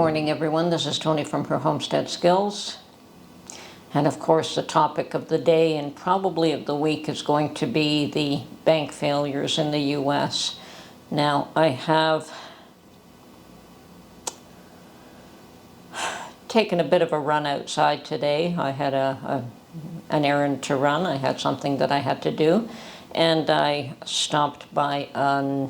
morning, everyone. This is Tony from her Homestead Skills. And of course, the topic of the day and probably of the week is going to be the bank failures in the U.S. Now, I have taken a bit of a run outside today. I had an errand to run. I had something that I had to do. And I stopped by and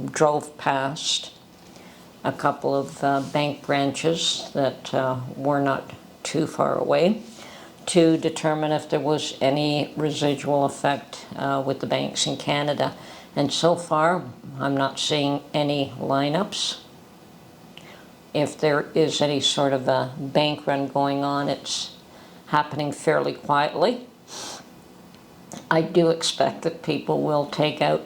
drove past a couple of bank branches that were not too far away to determine if there was any residual effect with the banks in Canada. And so far, I'm not seeing any lineups. If there is any sort of a bank run going on, it's happening fairly quietly. I do expect that people will take out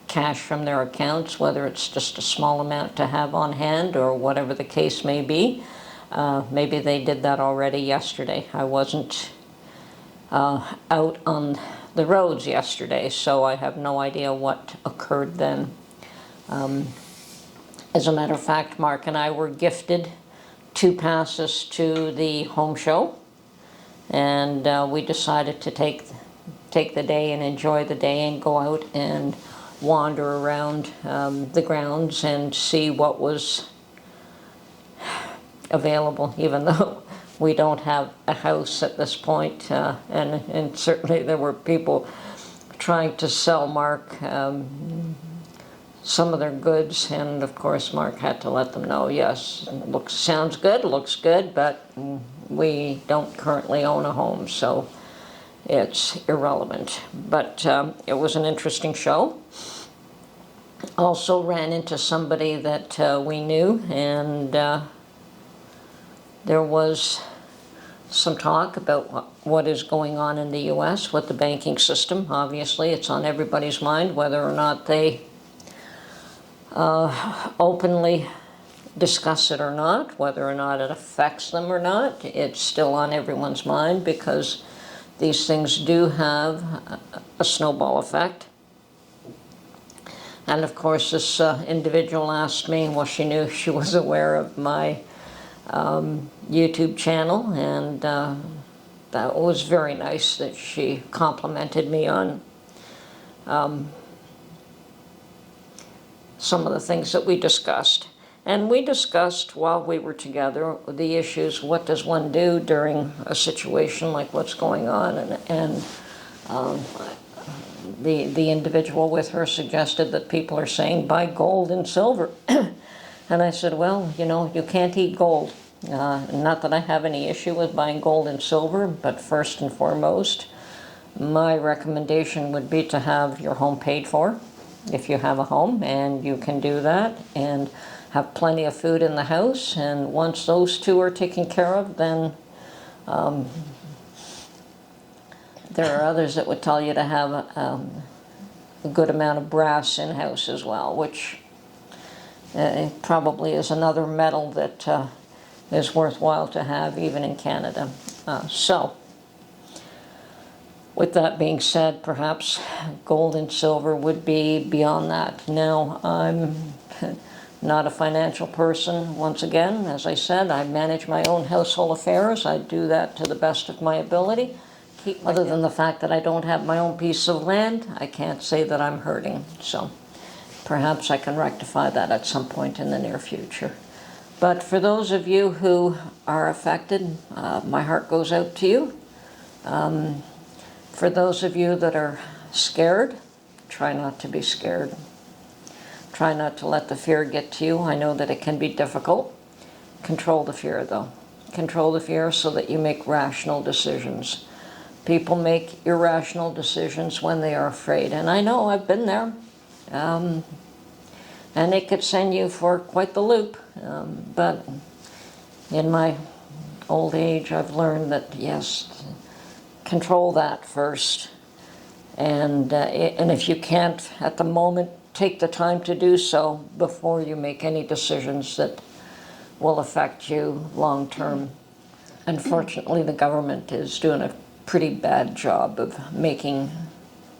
cash from their accounts, whether it's just a small amount to have on hand or whatever the case may be. Maybe they did that already yesterday. I wasn't out on the roads yesterday, so I have no idea what occurred then. As a matter of fact, Mark and I were gifted 2 passes to the home show, and we decided to take the day and enjoy the day and go out and wander around the grounds and see what was available, even though we don't have a house at this point. And certainly there were people trying to sell Mark some of their goods, and of course Mark had to let them know, yes, sounds good, looks good, but we don't currently own a home, so it's irrelevant. But it was an interesting show. Also ran into somebody that we knew, and there was some talk about what is going on in the U.S. with the banking system. Obviously, it's on everybody's mind, whether or not they openly discuss it or not, whether or not it affects them or not. It's still on everyone's mind because these things do have a snowball effect. And of course, this individual asked me, well, she was aware of my YouTube channel, and that was very nice that she complimented me on some of the things that we discussed. And we discussed while we were together the issues, what does one do during a situation like what's going on, and the individual with her suggested that people are saying buy gold and silver. And I said, well, you can't eat gold. Not that I have any issue with buying gold and silver, but first and foremost, my recommendation would be to have your home paid for, if you have a home, and you can do that, and have plenty of food in the house. And once those two are taken care of, then there are others that would tell you to have a good amount of brass in-house as well, which probably is another metal that is worthwhile to have even in Canada. So, with that being said, perhaps gold and silver would be beyond that. Now, I'm not a financial person. Once again, as I said, I manage my own household affairs. I do that to the best of my ability. Other than the fact that I don't have my own piece of land, I can't say that I'm hurting. So perhaps I can rectify that at some point in the near future. But for those of you who are affected, my heart goes out to you. For those of you that are scared, try not to be scared. Try not to let the fear get to you. I know that it can be difficult. Control the fear, though. Control the fear so that you make rational decisions. People make irrational decisions when they are afraid. And I know, I've been there. And it could send you for quite the loop. But in my old age, I've learned that, yes, control that first. And if you can't, at the moment, take the time to do so before you make any decisions that will affect you long term. Unfortunately, the government is doing a pretty bad job of making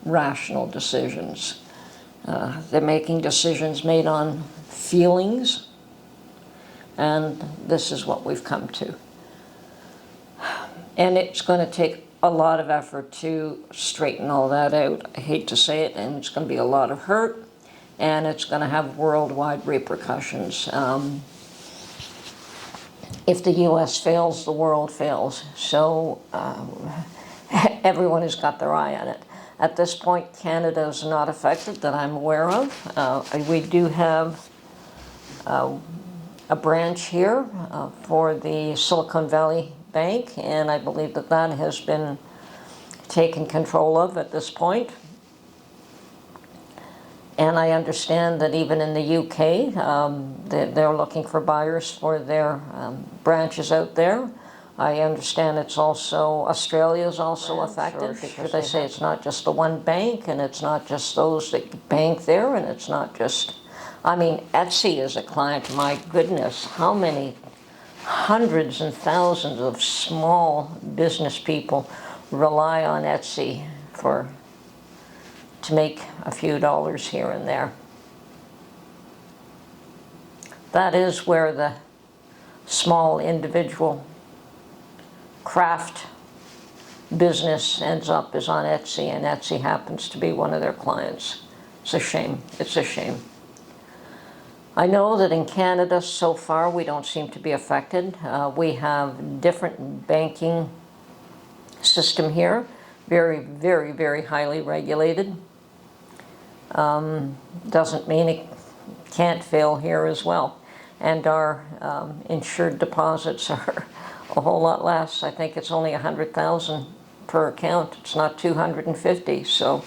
rational decisions. They're making decisions made on feelings, And this is what we've come to. And it's going to take a lot of effort to straighten all that out. I hate to say it, and it's going to be a lot of hurt, and it's going to have worldwide repercussions. If the U.S. fails, the world fails. So everyone has got their eye on it. At this point, Canada is not affected that I'm aware of. We do have a branch here for the Silicon Valley Bank, and I believe that that has been taken control of at this point. And I understand that even in the UK, they're looking for buyers for their branches out there. I understand it's also, Australia is also affected, because they say it's not just the one bank, and it's not just those that bank there, and it's not just, I mean, Etsy is a client. My goodness, how many hundreds and thousands of small business people rely on Etsy to make a few dollars here and there. That is where the small individual craft business ends up, is on Etsy, and Etsy happens to be one of their clients. It's a shame. It's a shame. I know that in Canada so far we don't seem to be affected. We have different banking system here, very, very, very highly regulated. Doesn't mean it can't fail here as well. And our insured deposits are a whole lot less. I think it's only $100,000 per account. It's not 250. So,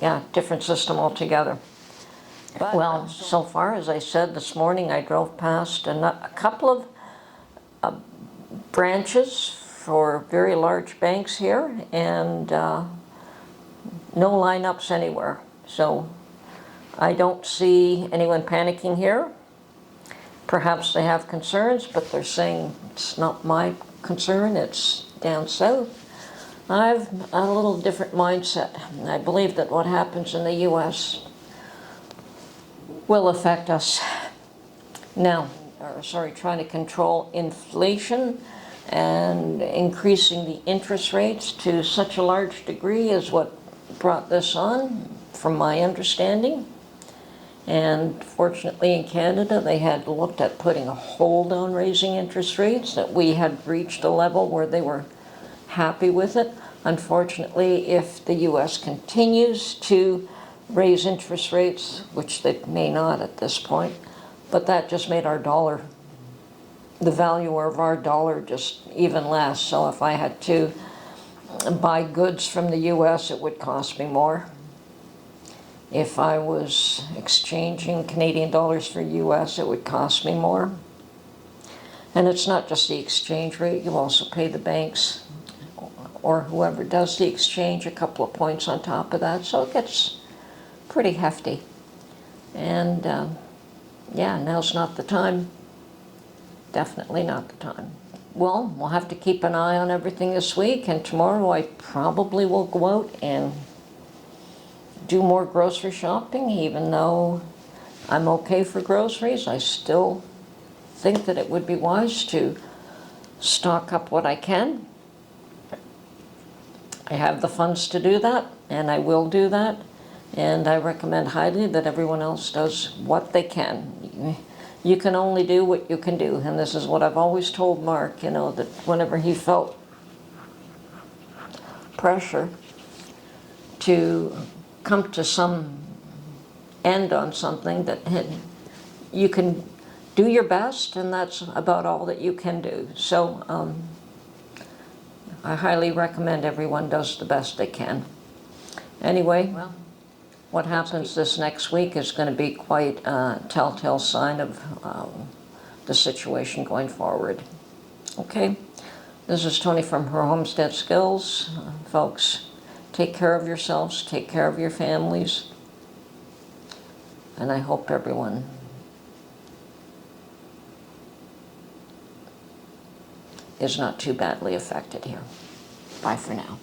yeah, different system altogether. But, well, so far, as I said this morning, I drove past a couple of branches for very large banks here, and no lineups anywhere. So I don't see anyone panicking here. Perhaps they have concerns, but they're saying it's not my concern, it's down south. I've a little different mindset. I believe that what happens in the U.S. will affect us now. Trying to control inflation and increasing the interest rates to such a large degree is what brought this on, from my understanding. And fortunately in Canada, they had looked at putting a hold on raising interest rates, that we had reached a level where they were happy with it. Unfortunately, if the U.S. continues to raise interest rates, which they may not at this point, but that just made our dollar, the value of our dollar, just even less. So if I had to buy goods from the U.S., it would cost me more. If I was exchanging Canadian dollars for U.S., it would cost me more. And it's not just the exchange rate, you also pay the banks or whoever does the exchange a couple of points on top of that, so it gets pretty hefty. And yeah, now's not the time. Definitely not the time. Well, we'll have to keep an eye on everything this week, and tomorrow I probably will go out and do more grocery shopping. Even though I'm okay for groceries, I still think that it would be wise to stock up what I can. I have the funds to do that, and I will do that. And I recommend highly that everyone else does what they can. You can only do what you can do. And this is what I've always told Mark, you know, that whenever he felt pressure to come to some end on something, that you can do your best, and that's about all that you can do. So I highly recommend everyone does the best they can. Anyway, well, what happens this next week is going to be quite a telltale sign of the situation going forward. Okay, this is Tony from Her Homestead Skills. Folks, take care of yourselves, take care of your families, and I hope everyone is not too badly affected here. Bye for now.